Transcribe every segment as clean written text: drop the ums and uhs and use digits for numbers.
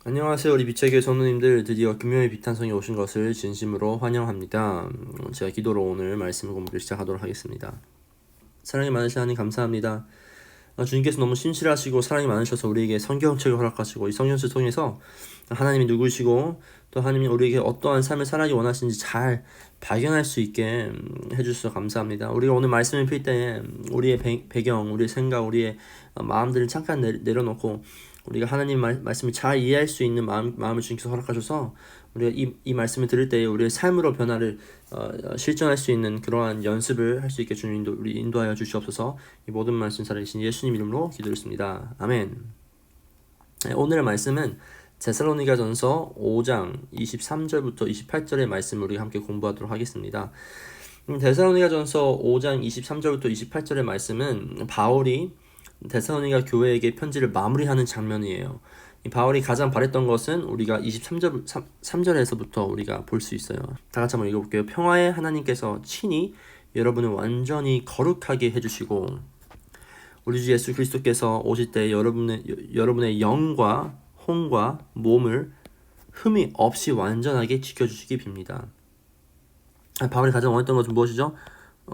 안녕하세요. 우리 비책의 성도님들, 드디어 금요일 비탄성에 오신 것을 진심으로 환영합니다. 제가 기도로 오늘 말씀 공부를 시작하도록 하겠습니다. 사랑이 많으신 하나님 감사합니다. 주님께서 너무 신실하시고 사랑이 많으셔서 우리에게 성경책을 허락하시고 이 성경책을 통해서 하나님이 누구시고 또 하나님이 우리에게 어떠한 삶을 살아가기 원하시는지 잘 발견할 수 있게 해주셔서 감사합니다. 우리가 오늘 말씀을 필 때 우리의 배경, 우리의 생각, 우리의 마음들을 잠깐 내려놓고 우리가 하나님 말씀을 잘 이해할 수 있는 마음을 주님께서 허락하셔서 우리가 이 말씀을 들을 때 우리의 삶으로 변화를 실천할 수 있는 그러한 연습을 할 수 있게 주님 우리 인도하여 주시옵소서. 이 모든 말씀 살아계신 예수님 이름으로 기도했습니다. 아멘. 오늘의 말씀은 데살로니가전서 5장 23절부터 28절의 말씀을 우리 함께 공부하도록 하겠습니다. 데살로니가전서 5장 23절부터 28절의 말씀은 바울이 데살로니가 교회에게 편지를 마무리하는 장면이에요. 바울이 가장 바랬던 것은 우리가 3절에서부터 우리가 볼 수 있어요. 다 같이 한번 읽어볼게요. 평화의 하나님께서 친히 여러분을 완전히 거룩하게 해주시고 우리 주 예수 그리스도께서 오실 때 여러분의 영과 혼과 몸을 흠이 없이 완전하게 지켜주시기 빕니다. 바울이 가장 원했던 것은 무엇이죠?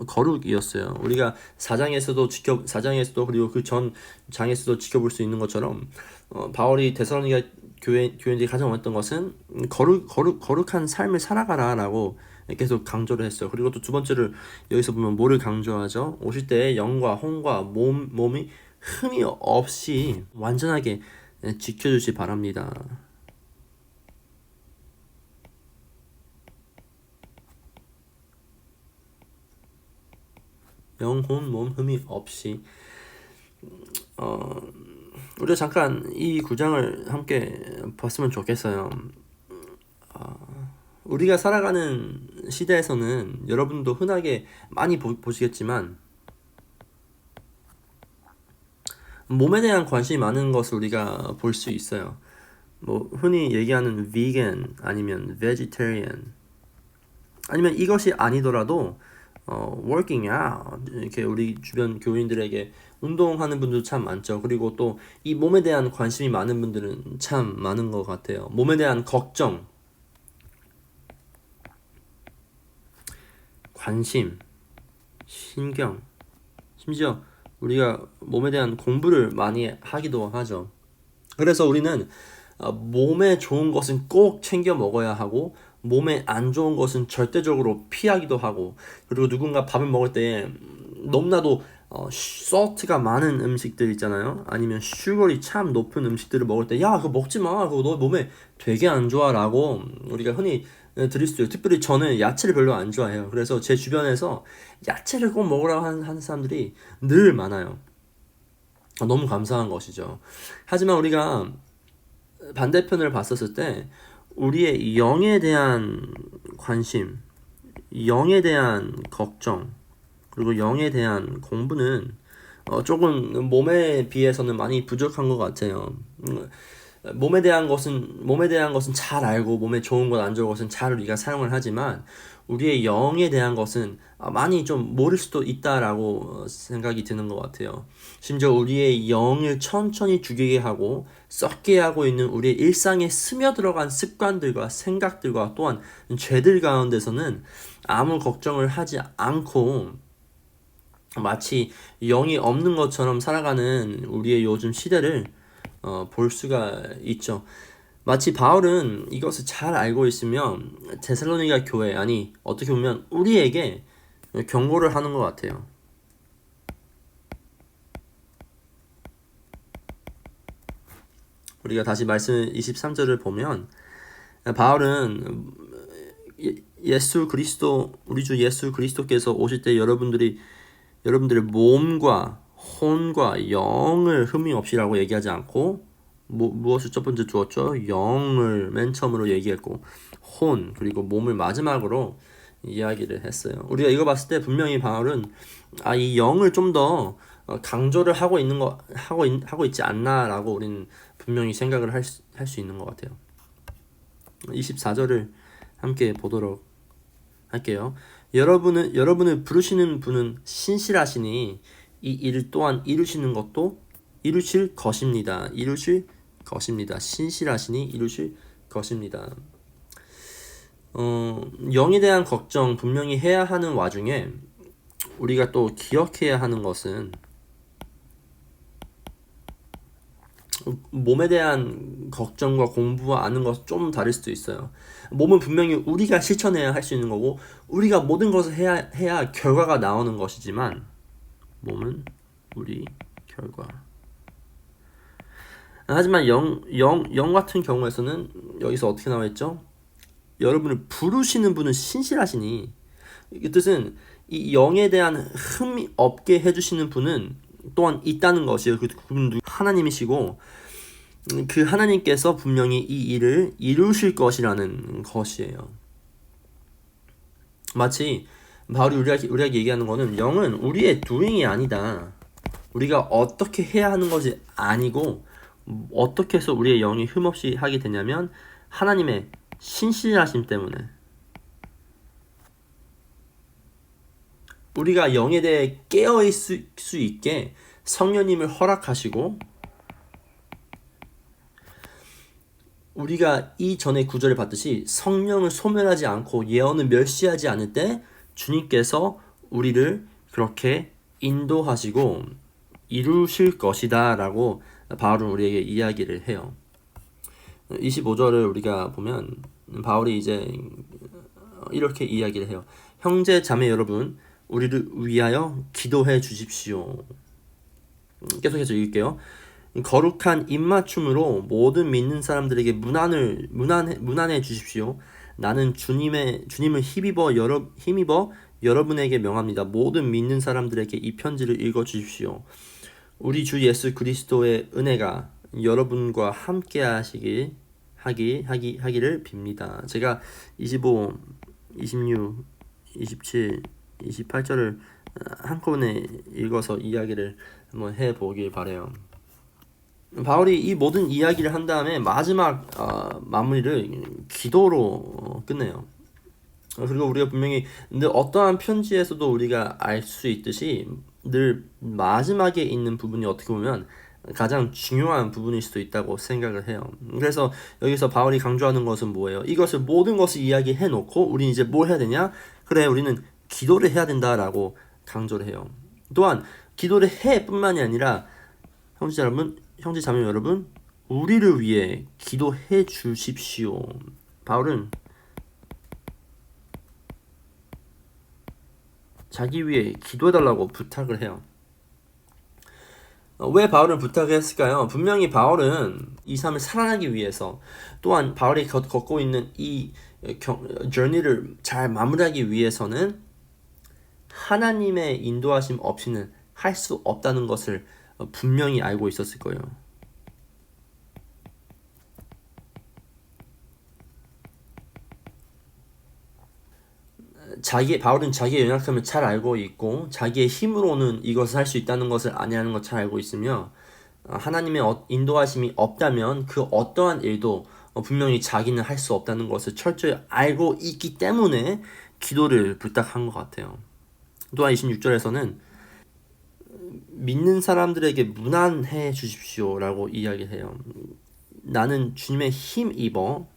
거룩이었어요. 우리가 4장에서도 그리고 그 전 장에서도 지켜볼 수 있는 것처럼 바울이 데살로니가 교인들이 가장 원했던 것은 거룩한 삶을 살아가라라고 계속 강조를 했어요. 그리고 또 두 번째로 여기서 보면 뭐를 강조하죠? 오실 때 영과 혼과 몸이 흠이 없이 완전하게 지켜주시 바랍니다. 영혼 몸 흠이 없이 우리가 잠깐 이 구장을 함께 봤으면 좋겠어요. 우리가 살아가는 시대에서는 여러분도 흔하게 많이 보시겠지만 몸에 대한 관심이 많은 것을 우리가 볼 수 있어요. 뭐 흔히 얘기하는 vegan 아니면 vegetarian 아니면 이것이 아니더라도 working out 이렇게 우리 주변 교인들에게 운동하는 분들도 참 많죠. 그리고 또 이 몸에 대한 관심이 많은 분들은 참 많은 것 같아요. 몸에 대한 걱정, 관심, 신경, 심지어 우리가 몸에 대한 공부를 많이 하기도 하죠. 그래서 우리는 몸에 좋은 것은 꼭 챙겨 먹어야 하고 몸에 안 좋은 것은 절대적으로 피하기도 하고 그리고 누군가 밥을 먹을 때 너무나도 salt가 많은 음식들 있잖아요. 아니면 슈거리 참 높은 음식들을 먹을 때 야 그거 먹지 마 그거 너 몸에 되게 안 좋아 라고 우리가 흔히 들을 수 있어요. 특별히 저는 야채를 별로 안 좋아해요. 그래서 제 주변에서 야채를 꼭 먹으라고 하는 사람들이 늘 많아요. 너무 감사한 것이죠. 하지만 우리가 반대편을 봤었을 때 우리의 영에 대한 관심, 영에 대한 걱정, 그리고 영에 대한 공부는 조금 몸에 비해서는 많이 부족한 것 같아요. 몸에 대한 것은 잘 알고 몸에 좋은 것, 안 좋은 것은 잘 우리가 사용을 하지만 우리의 영에 대한 것은 많이 좀 모를 수도 있다라고 생각이 드는 것 같아요. 심지어 우리의 영을 천천히 죽이게 하고 썩게 하고 있는 우리의 일상에 스며들어간 습관들과 생각들과 또한 죄들 가운데서는 아무 걱정을 하지 않고 마치 영이 없는 것처럼 살아가는 우리의 요즘 시대를 볼 수가 있죠. 마치 바울은 이것을 잘 알고 있으면 데살로니가 교회, 아니 어떻게 보면 우리에게 경고를 하는 것 같아요. 우리가 다시 말씀 23절을 보면 바울은 예수 그리스도, 우리 주 예수 그리스도께서 오실 때 여러분들의 몸과 혼과 영을 흠이 없이라고 얘기하지 않고 무엇을 첫 번째 주었죠? 영을 맨 처음으로 얘기했고 혼 그리고 몸을 마지막으로 이야기를 했어요. 우리가 이거 봤을 때 분명히 바울은 이 영을 좀 더 강조를 하고 있지 않나라고 우리는 분명히 생각을 할 수 있는 것 같아요. 24절을 함께 보도록 할게요. 여러분을 부르시는 분은 신실하시니 이 일 또한 이루시는 것도 이루실 것입니다. 이루실 것입니다. 신실하시니 이루실 것입니다. 영에 대한 걱정 분명히 해야 하는 와중에 우리가 또 기억해야 하는 것은 몸에 대한 걱정과 공부와 아는 것은 좀 다를 수도 있어요. 몸은 분명히 우리가 실천해야 할 수 있는 거고 우리가 모든 것을 해야 결과가 나오는 것이지만 몸은 우리 결과. 하지만 영 같은 경우에서는 여기서 어떻게 나와 있죠? 여러분을 부르시는 분은 신실하시니, 이 뜻은 이 영에 대한 흠이 없게 해주시는 분은 또한 있다는 것이에요. 그분은 하나님이시고 그 하나님께서 분명히 이 일을 이루실 것이라는 것이에요. 마치 바울이 우리에게 얘기하는 거는 영은 우리의 doing이 아니다. 우리가 어떻게 해야 하는 것이 아니고 어떻게 해서 우리의 영이 흠없이 하게 되냐면 하나님의 신실하심 때문에. 우리가 영에 대해 깨어있을 수 있게 성령님을 허락하시고 우리가 이전의 구절을 봤듯이 성령을 소멸하지 않고 예언을 멸시하지 않을 때 주님께서 우리를 그렇게 인도하시고 이루실 것이다 라고 바울은 우리에게 이야기를 해요. 25절을 우리가 보면 바울이 이제 이렇게 이야기를 해요. 형제 자매 여러분, 우리를 위하여 기도해 주십시오. 계속해서 읽을게요. 거룩한 입맞춤으로 모든 믿는 사람들에게 문안해 주십시오. 나는 주님을 힘입어 여러분에게 명합니다. 모든 믿는 사람들에게 이 편지를 읽어 주십시오. 우리 주 예수 그리스도의 은혜가 여러분과 함께 하기를 빕니다. 제가 25, 26, 27, 28절을 한꺼번에 읽어서 이야기를 한번 해보길 바래요. 바울이 이 모든 이야기를 한 다음에 마지막 마무리를 기도로 끝내요. 그리고 우리가 분명히 늘 어떠한 편지에서도 우리가 알 수 있듯이 늘 마지막에 있는 부분이 어떻게 보면 가장 중요한 부분일 수도 있다고 생각을 해요. 그래서 여기서 바울이 강조하는 것은 뭐예요? 이것을 모든 것을 이야기해 놓고 우리는 이제 뭘 해야 되냐? 그래, 우리는 기도를 해야 된다라고 강조를 해요. 또한 기도를 해 뿐만이 아니라 형제 자매 여러분, 우리를 위해 기도해 주십시오. 바울은 자기 위해 기도해달라고 부탁을 해요. 왜 바울은 부탁을 했을까요? 분명히 바울은 이 삶을 살아나기 위해서 또한 바울이 걷고 있는 이 journey를 잘 마무리하기 위해서는 하나님의 인도하심 없이는 할 수 없다는 것을 분명히 알고 있었을 거예요. 바울은 자기의 연약함을 잘 알고 있고 자기의 힘으로는 이것을 할 수 있다는 것을 아니라는 걸 잘 알고 있으며 하나님의 인도하심이 없다면 그 어떠한 일도 분명히 자기는 할 수 없다는 것을 철저히 알고 있기 때문에 기도를 부탁한 것 같아요. 또한 26절에서는 믿는 사람들에게 문안해 주십시오 라고 이야기를 해요. 나는 주님을 힘입어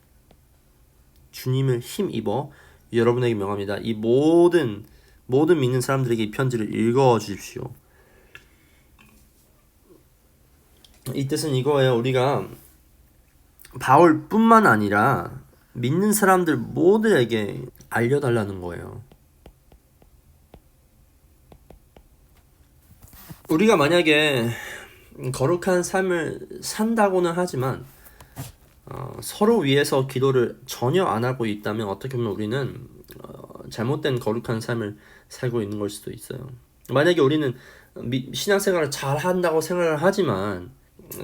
여러분에게 명합니다. 이 모든 믿는 사람들에게 이 편지를 읽어 주십시오. 이 뜻은 이거예요. 우리가 바울뿐만 아니라 믿는 사람들 모두에게 알려달라는 거예요. 우리가 만약에 거룩한 삶을 산다고는 하지만 서로 위해서 기도를 전혀 안 하고 있다면 어떻게 보면 우리는 잘못된 거룩한 삶을 살고 있는 걸 수도 있어요. 만약에 우리는 신앙생활을 잘 한다고 생각을 하지만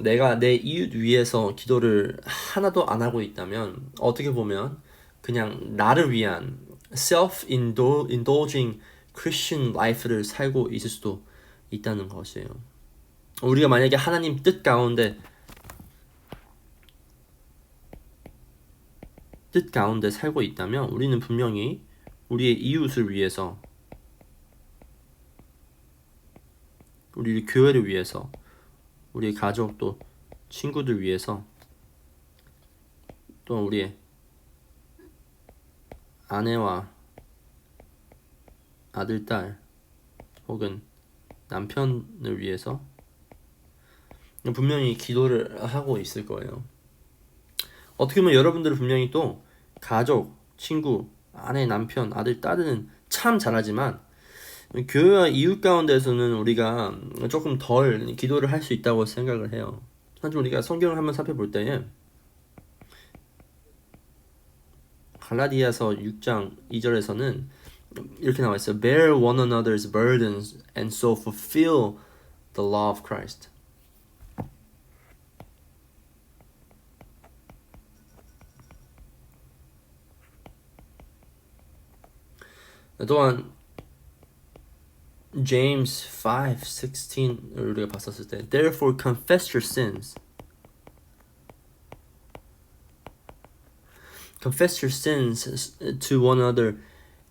내가 내 이웃 위해서 기도를 하나도 안 하고 있다면 어떻게 보면 그냥 나를 위한 self-indulging Christian life를 살고 있을 수도 있다는 것이에요. 우리가 만약에 하나님 뜻 가운데 살고 있다면 우리는 분명히 우리의 이웃을 위해서, 우리 교회를 위해서, 우리의 가족 또 친구들 위해서 또한 우리의 아내와 아들, 딸 혹은 남편을 위해서 분명히 기도를 하고 있을 거예요. 어떻게 보면 여러분들은 분명히 또 가족, 친구, 아내, 남편, 아들, 딸은 참 잘하지만 교회와 이웃 가운데서는 우리가 조금 덜 기도를 할 수 있다고 생각을 해요. 하지만 우리가 성경을 한번 살펴볼 때에 갈라디아서 6장 2절에서는 이렇게 나와 있어요. Bear one another's burdens and so fulfill the law of Christ. 또한 James 5:16을 우리가 봤었을 때 Therefore confess your sins. Confess your sins to one another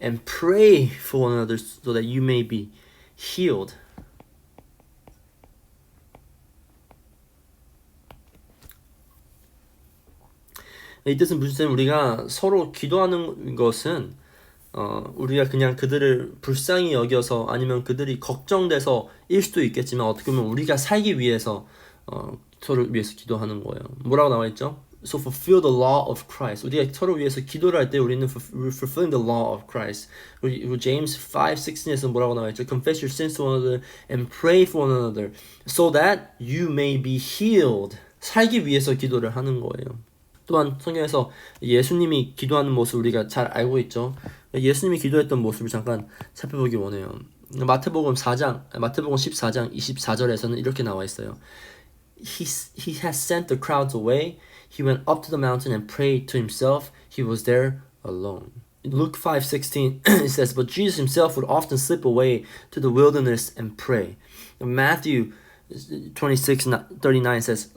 and pray for one another so that you may be healed. 이 뜻은 무슨 뜻이냐면 우리가 서로 기도하는 것은 우리가 그냥 그들을 불쌍히 여겨서 아니면 그들이 걱정돼서 일 수도 있겠지만 어떻게 보면 우리가 살기 위해서 서로 위해서 기도하는 거예요. 뭐라고 나와 있죠? So fulfill the law of Christ. 우리가 서로 위해서 기도를 할 때 우리는 fulfilling the law of Christ. 그리고 James 5:16에서 뭐라고 나와 있죠? Confess your sins to one another and pray for one another so that you may be healed. 살기 위해서 기도를 하는 거예요. 또한 성경에서 예수님이 기도하는 모습 우리가 잘 알고 있죠. 예수님이 기도했던 모습을 잠깐 살펴보기 원해요. 마태복음 14장 24절에서는 이렇게 나와 있어요. He has sent the crowds away. He went up to the mountain and prayed to himself. He was there alone. In Luke 5:16 it says, But Jesus himself would often slip away to the wilderness and pray. In Matthew 26:39 says,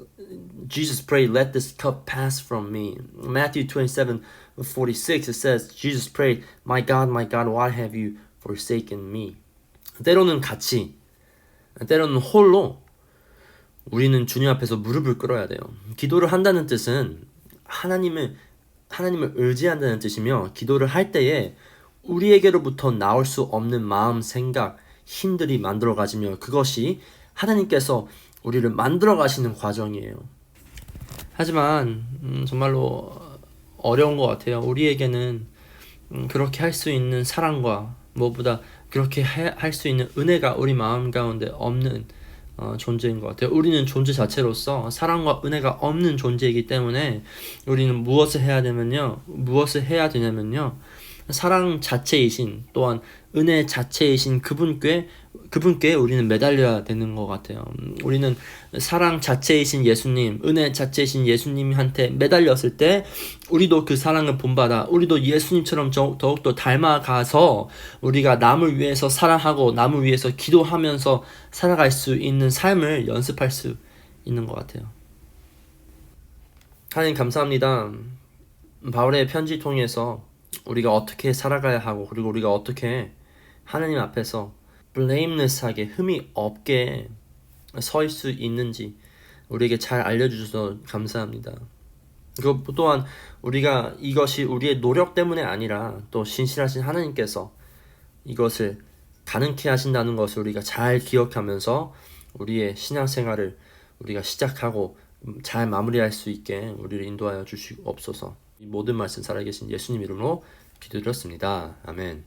Jesus prayed, let this cup pass from me. Matthew 27:46 it says, Jesus prayed, my God, why have you forsaken me? 때로는 같이, 때로는 홀로 우리는 주님 앞에서 무릎을 꿇어야 돼요. 기도를 한다는 뜻은 하나님을 의지한다는 뜻이며 기도를 할 때에 우리에게로부터 나올 수 없는 마음, 생각, 힘들이 만들어 가지며 그것이 하나님께서 우리를 만들어 가시는 과정이에요. 하지만 정말로 어려운 것 같아요. 우리에게는 그렇게 할 수 있는 사랑과 무엇보다 그렇게 할 수 있는 은혜가 우리 마음 가운데 없는 존재인 것 같아요. 우리는 존재 자체로서 사랑과 은혜가 없는 존재이기 때문에 우리는 무엇을 해야 되냐면요. 사랑 자체이신 또한 은혜 자체이신 그분께 우리는 매달려야 되는 것 같아요. 우리는 사랑 자체이신 예수님, 은혜 자체이신 예수님한테 매달렸을 때 우리도 그 사랑을 본받아 우리도 예수님처럼 더욱더 닮아가서 우리가 남을 위해서 사랑하고 남을 위해서 기도하면서 살아갈 수 있는 삶을 연습할 수 있는 것 같아요. 하나님 감사합니다. 바울의 편지 통해서 우리가 어떻게 살아가야 하고 그리고 우리가 어떻게 하나님 앞에서 blameless하게 흠이 없게 설 수 있는지 우리에게 잘 알려주셔서 감사합니다. 그리고 또한 우리가 이것이 우리의 노력 때문에 아니라 또 신실하신 하나님께서 이것을 가능케 하신다는 것을 우리가 잘 기억하면서 우리의 신앙생활을 우리가 시작하고 잘 마무리할 수 있게 우리를 인도하여 주시옵소서. 이 모든 말씀 살아계신 예수님 이름으로 기도드렸습니다. 아멘.